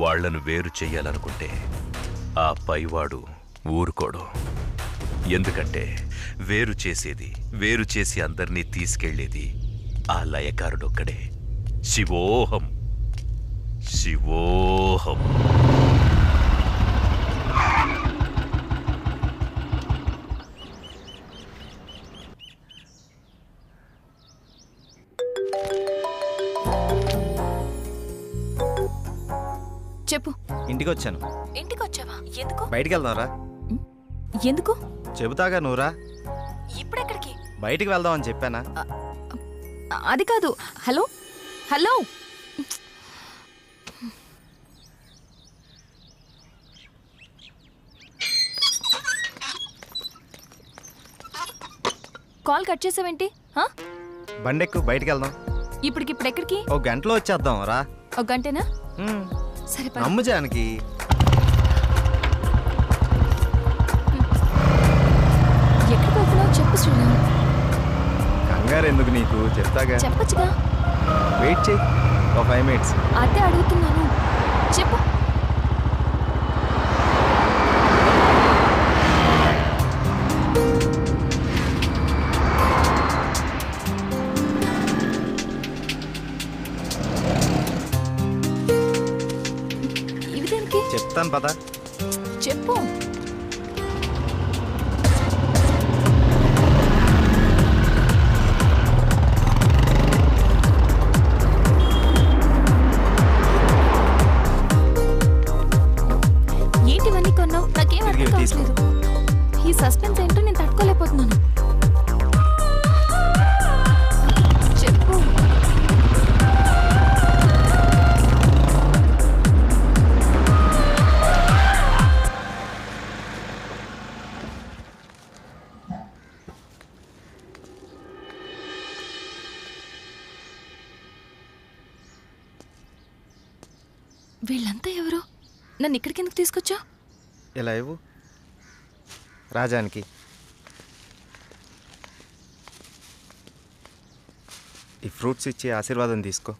వాళ్లను వేరు చెయ్యాలనుకుంటే ఆ పైవాడు ఊరుకోడు. ఎందుకంటే వేరు చేసి అందరినీ తీసుకెళ్లేది ఆ లయకారుడొక్కడే. శివోహం శివోహం. చెప్పు. ఇంటికి వచ్చాను. ఇంటికి వచ్చావా? ఎందుకు? బయటికి వెళ్దాంరా. ఎందుకు? చెబుతాగా నువ్వురా. ఇప్పుడెక్కడికి? బయటికి వెళ్దామని చెప్పానా? అది కాదు. హలో హలో, కాల్ కట్ చేసావేంటి? బండెక్కు, బయటికి వెళ్దాం. ఇప్పటికిప్పుడు ఎక్కడికి? ఒక గంటలో వచ్చేద్దాం రా. ఒక గంటేనా? సరే పద. నమ్ము జానకి. ఎక్కడికి వెళ్తున్నావు చెప్పు శ్రీరామ్. కంగారు ఎందుకు నీకు, చెప్తాగా. చెప్పచ్చుగా. వెయిట్ చేయి ఒక 5 minutes. అదే అడుగుతున్నాను, చెప్పు. ఇవి దేనికి? చెప్తాను పద. చెప్పు. ఏంటివన్నీ కొన్నావు? నాకేం అర్థం కావట్లేదు. ఈ సస్పెన్స్ ఏంటో నేను తట్టుకోలేకపోతున్నాను. చెప్పు. వీళ్ళంతా ఎవరు? నన్ను ఇక్కడికి ఎందుకు తీసుకొచ్చా? ఇలా ఇవ్వు రాజానికి. ఈ ఫ్రూట్స్ ఇచ్చి ఆశీర్వాదం తీసుకో.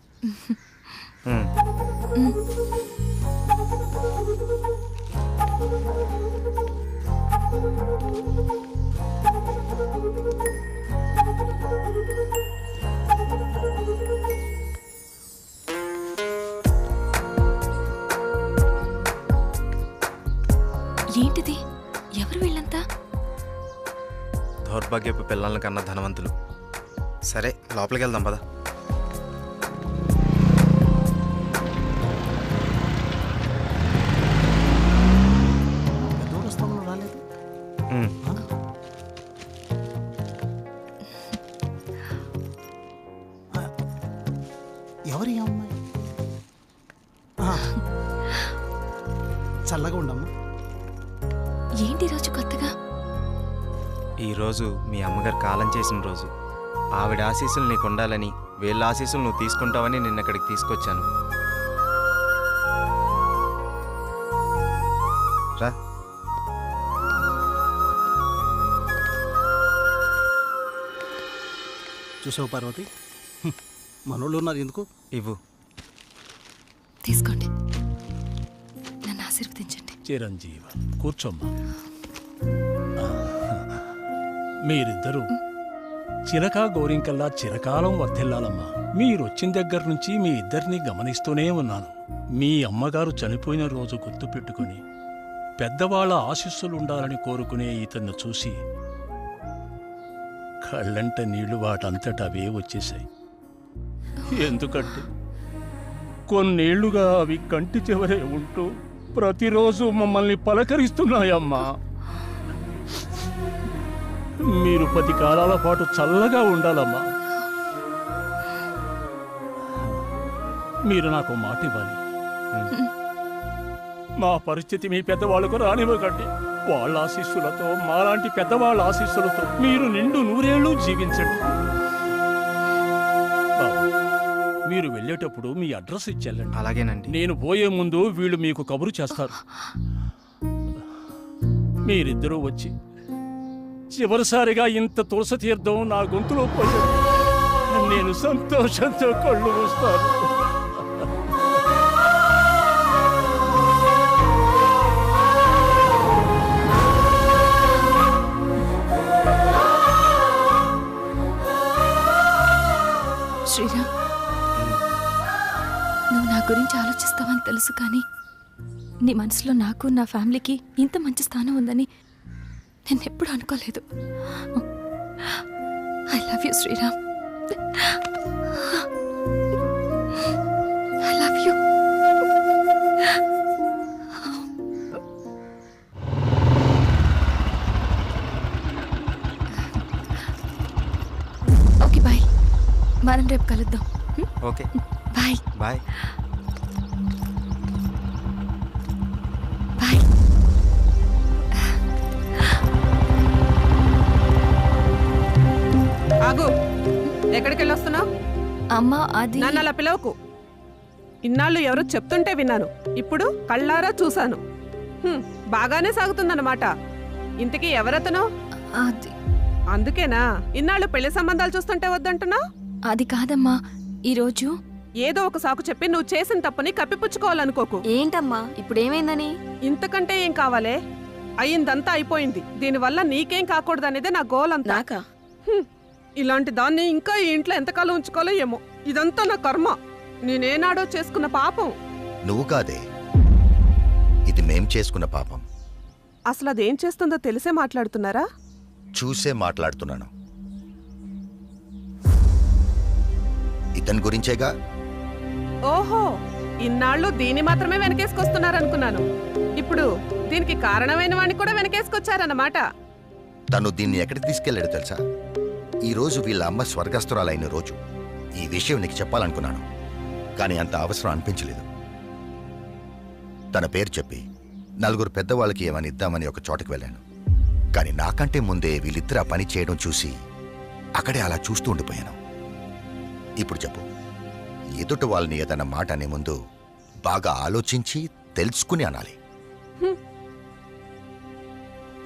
ఏంటిది? ఎవరు వీళ్ళంతా? దౌర్భాగ్యపు పిల్లల కన్నా ధనవంతులు. సరే లోపలికి వెళ్దాం పద. ఎవరి అమ్మాయి? చల్లగా ఉండమ్మా. ఏంటి రోజు కొత్తగా? ఈరోజు మీ అమ్మగారు కాలం చేసిన రోజు. ఆవిడ ఆశీస్సులు నీకు ఉండాలని, వీళ్ళ ఆశీస్సులు నువ్వు తీసుకుంటావని నిన్న ఇక్కడికి తీసుకొచ్చాను. రా. చూసావు పార్వతి, మనోళ్ళు ఉన్నారు ఎందుకు? ఇవ్వు. తీసుకోండి, నన్ను ఆశీర్వదించండి. చిరంజీవ కూర్చోమ్మా. మీరిద్దరూ చిలకా గోరింకల్లా చిరకాలం వర్ధిల్లాలమ్మా. మీరొచ్చిన దగ్గర నుంచి మీ ఇద్దరిని గమనిస్తూనే ఉన్నాను. మీ అమ్మగారు చనిపోయిన రోజు గుర్తు పెట్టుకుని పెద్దవాళ్ల ఆశీస్సులుండాలని కోరుకునే ఇతన్ని చూసి కళ్ళంట నీళ్లు వాటంతట అవే వచ్చేశాయి. ఎందుకంటే కొన్నేళ్లుగా అవి కంటి చివరే ఉంటూ ప్రతిరోజు మమ్మల్ని పలకరిస్తున్నాయమ్మా. మీరు 10 కాలాల పాటు చల్లగా ఉండాలమ్మా. మీరు నాకు మాట ఇవ్వాలి. మా పరిస్థితి మీ పెద్దవాళ్ళకు రానివ్వకండి. వాళ్ళ ఆశీస్సులతో, మాలాంటి పెద్దవాళ్ళ ఆశీస్సులతో మీరు నిండు 100 ఏళ్ళు జీవించండి. మీరు వెళ్ళేటప్పుడు మీ అడ్రస్ ఇచ్చెళ్ళండి. అలాగేనండి. నేను పోయే ముందు వీళ్ళు మీకు కబురు చేస్తారు. మీరిద్దరూ వచ్చి చివరిసారిగా ఇంత తులసి తీర్థం నా గొంతులో పోయారు. నేను సంతోషంతో కళ్ళు మూస్తాను. శ్రీరామ్, నువ్వు నా గురించి ఆలోచిస్తావని తెలుసు, కానీ నీ మనసులో నాకు, నా ఫ్యామిలీకి ఇంత మంచి స్థానం ఉందని నేను ఎప్పుడు అనుకోలేదు. I love you Sriram. I love you. రేపు కలుద్దాం. Okay bye. బాయ్. బాయ్. ఆగు, ఎక్కడికి వెళ్ళొస్తున్నావు? అమ్మా అది నన్ను అలా పిలవకు. ఇన్నాళ్ళు ఎవరో చెప్తుంటే విన్నాను, ఇప్పుడు కళ్ళారా చూశాను. బాగానే సాగుతుందన్నమాట. ఇంతకీ ఎవరతను? అది అందుకేనా ఇన్నాళ్ళు పెళ్లి సంబంధాలు చూస్తుంటే వద్దంటున్నా? అది కాదమ్మా, ఈరోజు ఏదో ఒక సాకు చెప్పి నువ్వు చేసిన తప్పుని కప్పిపుచ్చుకోవాలనుకోకు. ఏంటమ్మా ఇప్పుడు ఏమైందని? ఇంతకంటే ఏం కావాలే? అయ్యిందంతా అయిపోయింది. దీనివల్ల నీకేం కాకూడదనేదే నా గోల్ అంతా. ఇలాంటి దాన్ని ఇంకా ఈ ఇంట్లో ఎంతకాలం ఉంచుకోవాలో ఏమో. ఇదంతా నా కర్మ. నేనేనాడో చేసుకున్న పాపం. నువ్వు కాదే, ఇది మేం చేసుకున్న పాపం. అసలు అదేం చేస్తుందో తెలిసే మాట్లాడుతున్నారా? చూసే మాట్లాడుతున్నాను. ఇతని గురించేగా. ఓహో, ఇన్నాళ్ళు దీన్ని మాత్రమే వెనకేసుకొస్తున్నారనుకున్నాను. ఇప్పుడు దీనికి కారణమైన వాడిని కూడా వెనకేసుకొచ్చారన్నమాట. తను దీన్ని ఎక్కడికి తీసుకెళ్లాడు తెలుసా? ఈ రోజు వీళ్ళ అమ్మ స్వర్గస్థురాలైన రోజు. ఈ విషయం నీకు చెప్పాలనుకున్నాను, కానీ అంత అవసరం అనిపించలేదు. తన పేరు చెప్పి నలుగురు పెద్దవాళ్ళకి ఏమని ఇద్దామని ఒక చోటకి వెళ్ళాను. కానీ నాకంటే ముందే వీళ్ళిద్దరు ఆ పని చేయడం చూసి అక్కడే అలా చూస్తూ ఉండిపోయాను. ఇప్పుడు చెప్పు, ఎదుట వాళ్ళని ఏదన్నా మాట అనే ముందు బాగా ఆలోచించి తెలుసుకుని అనాలి.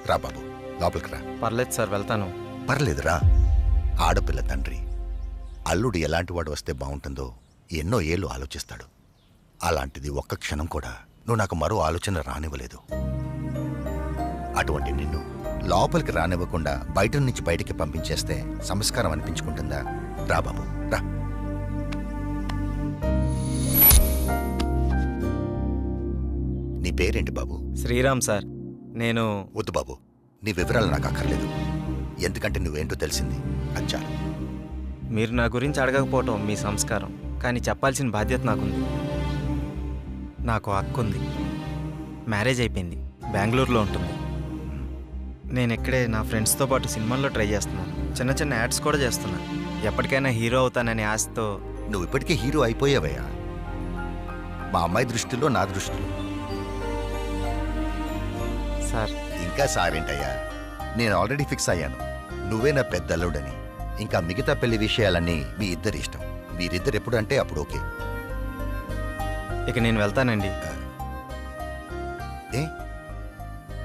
రా బాబు, లోపలికి రా. పర్లేదు సార్, వెళ్తాను. పర్లేదురా. ఆడపిల్ల తండ్రి, అల్లుడు ఎలాంటి వాడు వస్తే బాగుంటుందో ఎన్నో ఏళ్ళు ఆలోచిస్తాడు. అలాంటిది ఒక్క క్షణం కూడా నువ్వు నాకు మరో ఆలోచన రానివ్వలేదు. అటువంటి నిన్ను లోపలికి రానివ్వకుండా బయట నుంచి బయటికి పంపించేస్తే సంస్కారం అనిపించుకుంటుందా? రా బాబు, రా. నీ పేరేంటి బాబు? శ్రీరామ్ సార్. నేను వద్దు బాబు, నీ వివరాలు నాకు అక్కర్లేదు. ఎందుకంటే నువ్వేంటో తెలిసింది, అది చాలు. మీరు నా గురించి అడగకపోవటం మీ సంస్కారం, కానీ చెప్పాల్సిన బాధ్యత నాకుంది. నాకు అక్కుంది, మ్యారేజ్ అయిపోయింది, బెంగళూరులో ఉంటుంది. నేను ఇక్కడే నా ఫ్రెండ్స్తో పాటు సినిమాల్లో ట్రై చేస్తున్నాను. చిన్న చిన్న యాడ్స్ కూడా చేస్తున్నాను. ఎప్పటికైనా హీరో అవుతాననే ఆశతో. నువ్వు ఇప్పటికే హీరో అయిపోయావయ్యా, మా అమ్మాయి దృష్టిలో, నా దృష్టిలో. సార్ ఇంకా సారేంటయ్యా, నేను ఆల్రెడీ ఫిక్స్ అయ్యాను. నువ్వే నా పెద్ద అల్లుడని. ఇంకా మిగతా పెళ్లి విషయాలన్నీ మీ ఇద్దరి ఇష్టం. మీరిద్దరు ఎప్పుడు అంటే అప్పుడు ఓకే. ఇక నేను వెళ్తానండి. ఏ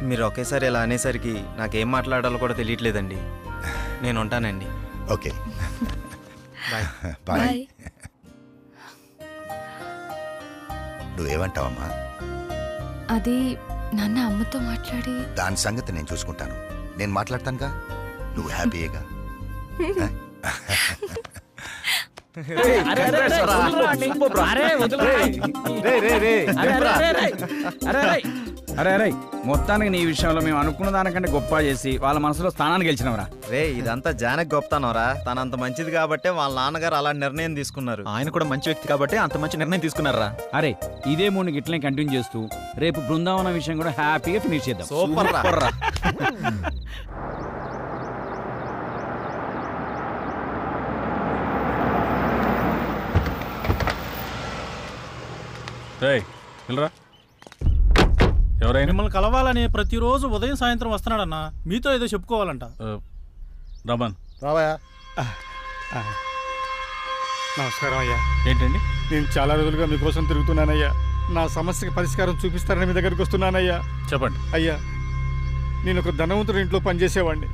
మీరు ఒకేసారి ఇలా అనేసరికి నాకేం మాట్లాడాలో కూడా తెలియట్లేదండి. నేను ఉంటానండి. Okay, bye. బాయ్. నువ్వేమంటావమ్మా? అది నాన్న అమ్మతో మాట్లాడి దాని సంగతి నేను చూసుకుంటాను. నేను మాట్లాడతానుగా, నువ్వు హ్యాపీయేగా. అరే మొత్తానికి నీ విషయంలో మేము అనుకున్న దానికంటే గొప్ప చేసి వాళ్ళ మనసులో స్థానాన్ని గెలిచినవరా. రే, ఇదంతా జానకి గొప్పతనవరా. తనంత మంచిది కాబట్టే వాళ్ళ నాన్నగారు అలాంటి నిర్ణయం తీసుకున్నారు. ఆయన కూడా మంచి వ్యక్తి కాబట్టి అంత మంచి నిర్ణయం తీసుకున్నారా. అరే, ఇదే మూడు గిట్లనే కంటిన్యూ చేస్తూ రేపు బృందావనం విషయం కూడా హ్యాపీగా ఫినిష్ చేద్దాం. సూపర్ రా. ఎవరైనా మిమ్మల్ని కలవాలని ప్రతిరోజు ఉదయం సాయంత్రం వస్తున్నాడన్నా. మీతో ఏదో చెప్పుకోవాలంట. రమన్ రావయ్యా. నమస్కారం అయ్యా. ఏంటండి? నేను చాలా రోజులుగా మీకోసం తిరుగుతున్నానయ్యా. నా సమస్యకి పరిష్కారం చూపిస్తారని మీ దగ్గరికి వస్తున్నానయ్యా. చెప్పండి. అయ్యా, నేను ఒక ధనవంతుడి ఇంట్లో పనిచేసేవాడిని.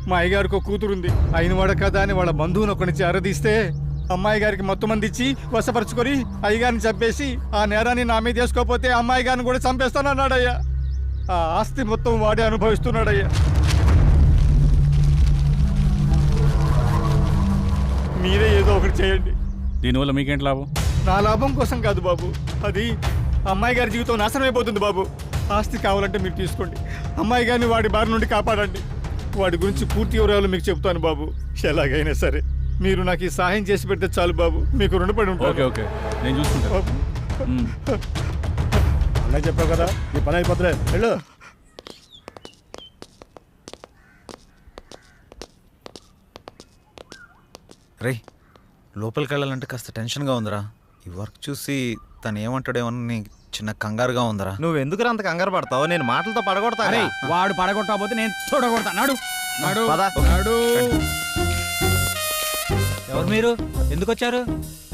మా అయ్యగారికి ఒక కూతురుంది. అయినవాడ కదా అని వాళ్ళ బంధువుని ఒకనిచ్చి అరదీస్తే అమ్మాయి గారికి మొత్తం మంది ఇచ్చి వశపరుచుకొని అయ్యగారిని చంపేసి ఆ నేరాన్ని నా మీద వేసుకోకపోతే అమ్మాయి గారిని కూడా చంపేస్తానన్నాడయ్యా. ఆ ఆస్తి మొత్తం వాడే అనుభవిస్తున్నాడయ్యా. మీరే ఏదో ఒకటి చేయండి. దీనివల్ల మీకేంటి లాభం? నా లాభం కోసం కాదు బాబు, అది అమ్మాయి గారి జీవితం నాశనం అయిపోతుంది బాబు. ఆస్తి కావాలంటే మీరు తీసుకోండి, అమ్మాయి గారిని వాడి బారి నుండి కాపాడండి. వాడి గురించి పూర్తి వివరాలు మీకు చెప్తాను బాబు. ఎలాగైనా సరే మీరు నాకు ఈ సహాయం చేసి పెడితే చాలు బాబు, మీకు రుణపడి ఉంటాను. ఓకే ఓకే, నేను చూసుకుంటాను. అలా చెప్పావు కదా, నీ పని అయిపోతులే, వెళ్ళు. రే, లోపలికి వెళ్ళాలంటే కాస్త టెన్షన్గా ఉందిరా. ఈ వర్క్ చూసి తను ఏమంటాడేమని చిన్న కంగారుగా ఉందిరా. నువ్వు ఎందుకు అంత కంగారు పడతావు? నేను మాటలతో పడగొడతా. వాడు పడగొట్టకపోతే నేను చూడగొడతా. నాడు నాడు పద. నాడు. ఎవరు మీరు? ఎందుకు వచ్చారు?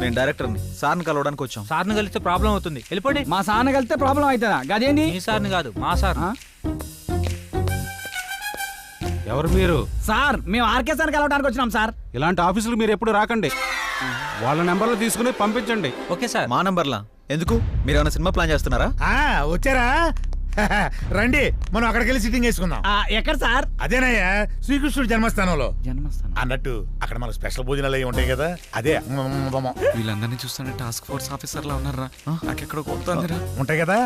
నేను డైరెక్టర్ని. సార్ని కలవడానికి వచ్చాం. సార్ని కలిస్తే ప్రాబ్లం అవుతుంది, వెళ్ళిపోండి. మా సార్ని కలిస్తే ప్రాబ్లం అవుతుందా? గదేంటి? మీ సార్ని కాదు, మా సార్. ఎవరు మీరు? సార్ మేము ఆర్కే సార్ కలవడానికి వచ్చినాం సార్. ఇలాంటి ఆఫీసులు మీరు ఎప్పుడు రాకండి. వాళ్ళ నెంబర్లు తీసుకుని పంపించండి. Okay sir. మా నంబర్లా ఎందుకు? మీరు ఏమైనా సినిమా ప్లాన్ చేస్తున్నారా? వచ్చారా? రండి, మనం అక్కడికి వెళ్ళి సిట్టింగ్ వేసుకుందాం. ఎక్కడ సార్? అదేనయ్యా, శ్రీకృష్ణుడు జన్మస్థానంలో. జన్మస్థానం అన్నట్టు అక్కడ మనకు స్పెషల్ భోజనాలు అవి ఉంటాయి కదా, అదే. వీళ్ళందరినీ చూస్తుంటే టాస్క్ ఫోర్స్ ఆఫీసర్లా ఉన్నారా? నాకెక్కడ కొడుతుందిరా. ఉంటాయి కదా.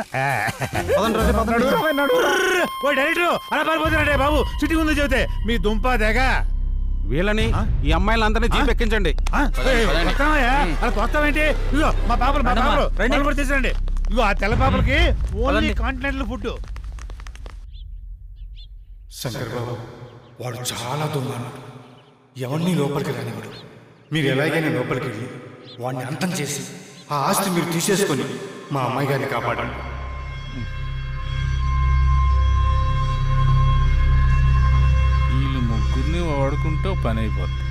ఓ డైరెక్టర్, అలా పారిపోతున్నాడే బాబు, సిట్టింగ్ ఉందో చెబితే మీ దుంప తెగ. వీళ్ళని ఈ అమ్మాయిలందరినీ జీప్ ఎక్కించండి. అలా కొత్తమేంటి? ఇదిగో మా పాపలు తీసండి. ఇదిగో ఆ తెల్ల పాపలకి ఓన్లీ కాంటినెంటల్ ఫుడ్. శంకర్ బాబు, వాడు చాలా దుర్మార్గుడు. ఎవరిని లోపలికి రానివాడు. మీరు ఎలాగైనా లోపలికి వెళ్ళి వాడిని అంతం చేసి ఆ ఆస్తి మీరు తీసేసుకొని మా అమ్మాయి గారిని కాపాడండి. వీళ్ళు ముగ్గురిని వాడుకుంటూ పని అయిపోతుంది.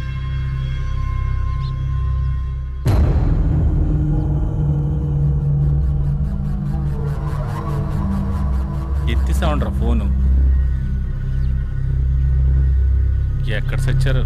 ఎత్తిసా ఉండరా ఫోను. ఎక్కడ సచ్చారు?